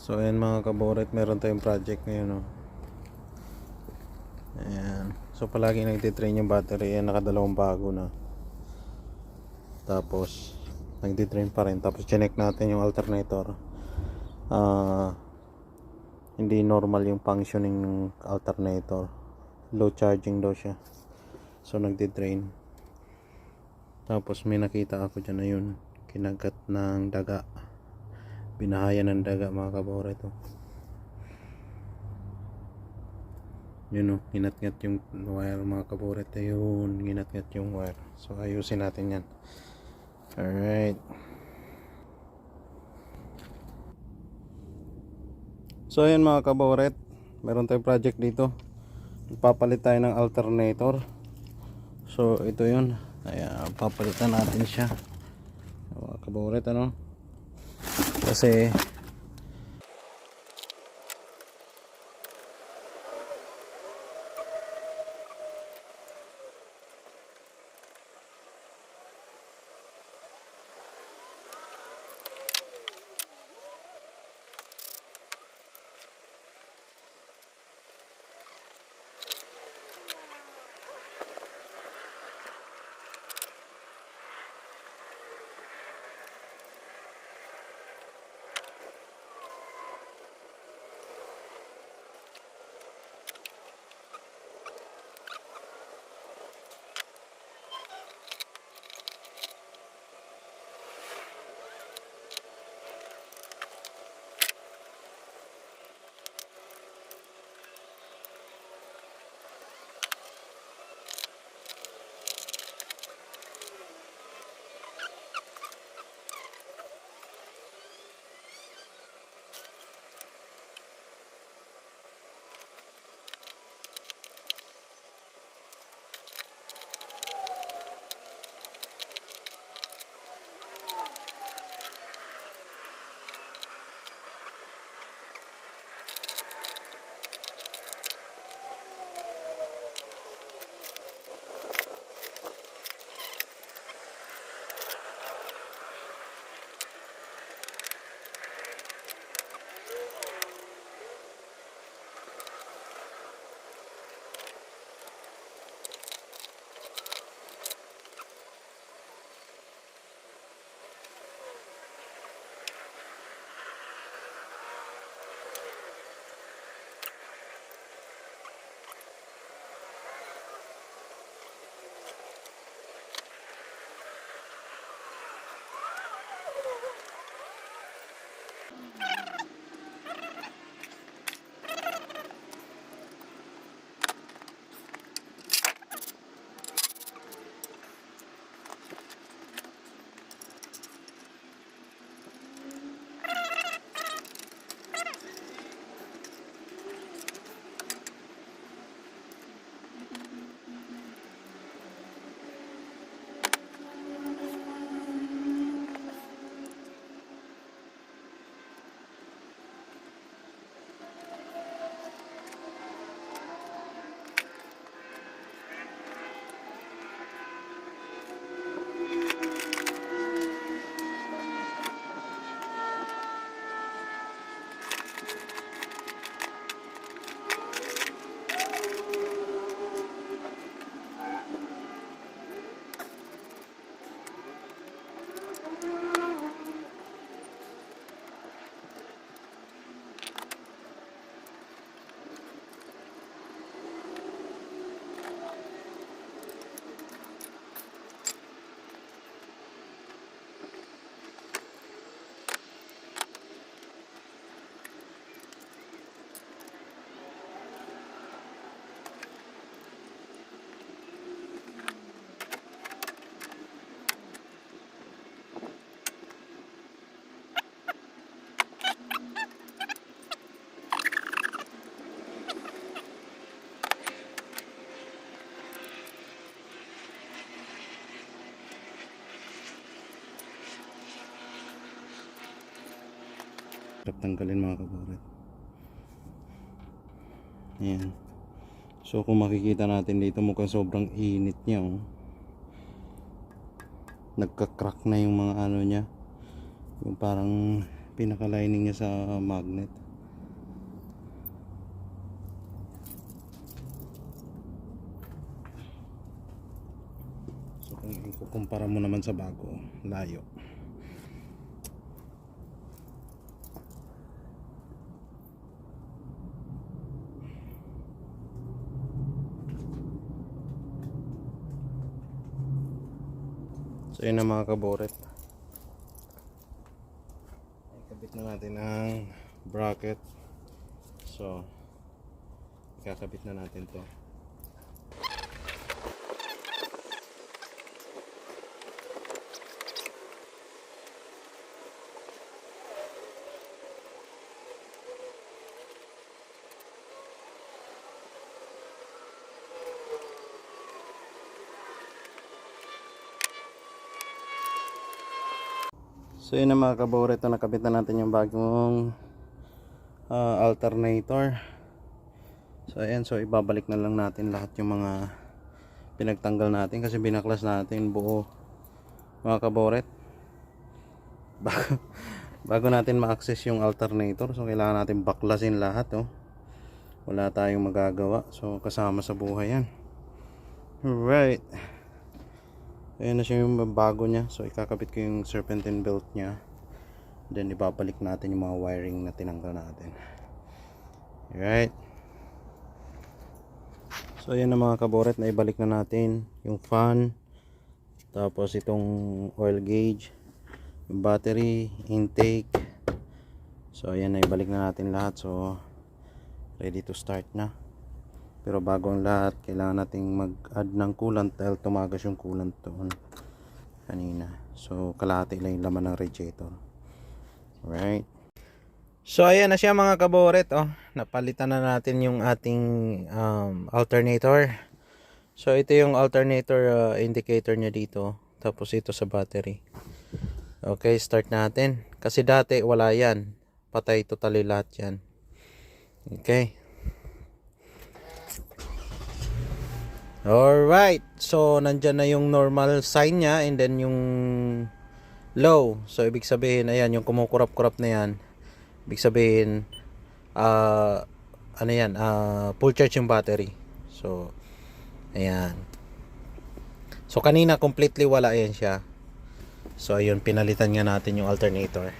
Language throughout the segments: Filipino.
So ayan mga kaboret, meron tayong project ngayon, no? Ayan. So palagi nagtitrain yung battery. Ayan, nakadalawang bago na. Tapos nagtitrain pa rin. Tapos chinek natin yung alternator. Hindi normal yung functioning ng alternator. Low charging daw siya. So nagtitrain. Tapos may nakita ako dyan na yun, kinagat ng daga. Binahayan ng daga mga kaboret, oh. Yun, oh, ginat-ngat yung wire mga kaboret. Ayun, ginat-ngat yung wire. So ayusin natin yan. Alright. So ayan mga kaboret, meron tayong project dito. Papalit tayo ng alternator. So ito yun. Ayan, papalitan natin siya mga kaboret, ano, kasi tanggalin mga kaboret. Ayan. So kung makikita natin dito, mukhang sobrang init niya, oh. Nagka-crack na yung mga ano niya, yung parang pinaka lining niya sa magnet. So kung ikukumpara mo naman sa bago, layo. So yun na mga kaboret, ikabit na natin ang bracket. So ikakabit na natin to. So yun na mga kaboret, nakabit na natin yung bagong alternator. So ayan, so ibabalik na lang natin lahat yung mga pinagtanggal natin kasi binaklas natin buo mga kaboret bago natin ma-access yung alternator. So kailangan natin baklasin lahat, oh. Wala tayong magagawa, so kasama sa buhay yan. Alright, ayan na siya yung bago niya. So ikakabit ko yung serpentine belt niya, then ibabalik natin yung mga wiring na tinanggal natin. Alright, so ayan na mga kaboret, na ibalik na natin yung fan, tapos itong oil gauge, yung battery, intake. So ayan na, ibalik na natin lahat. So ready to start na. Pero bago ang lahat, kailangan nating mag-add ng coolant dahil tumagas yung coolant doon kanina. So kalahati lang yung laman ng radiator. Alright, so ayan na siya mga kaboret, oh. Napalitan na natin yung ating alternator. So ito yung alternator indicator niya dito, tapos ito sa battery. Okay, start natin kasi dati wala yan, patay totally lahat yan. Okay, alright, so nandyan na yung normal sign nya and then yung low. So ibig sabihin, ayan yung kumukurap-kurap na yan, ibig sabihin ano yan, full charge yung battery. So ayan, so kanina completely wala yan siya. So ayun, pinalitan nga natin yung alternator.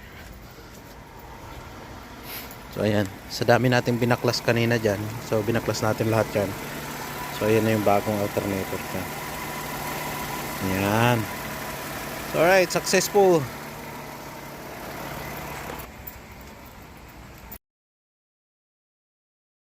So ayan, sa dami natin binaklas kanina dyan, so binaklas natin lahat yan. So ayan na yung bagong alternator niya. Ayan. So alright, successful.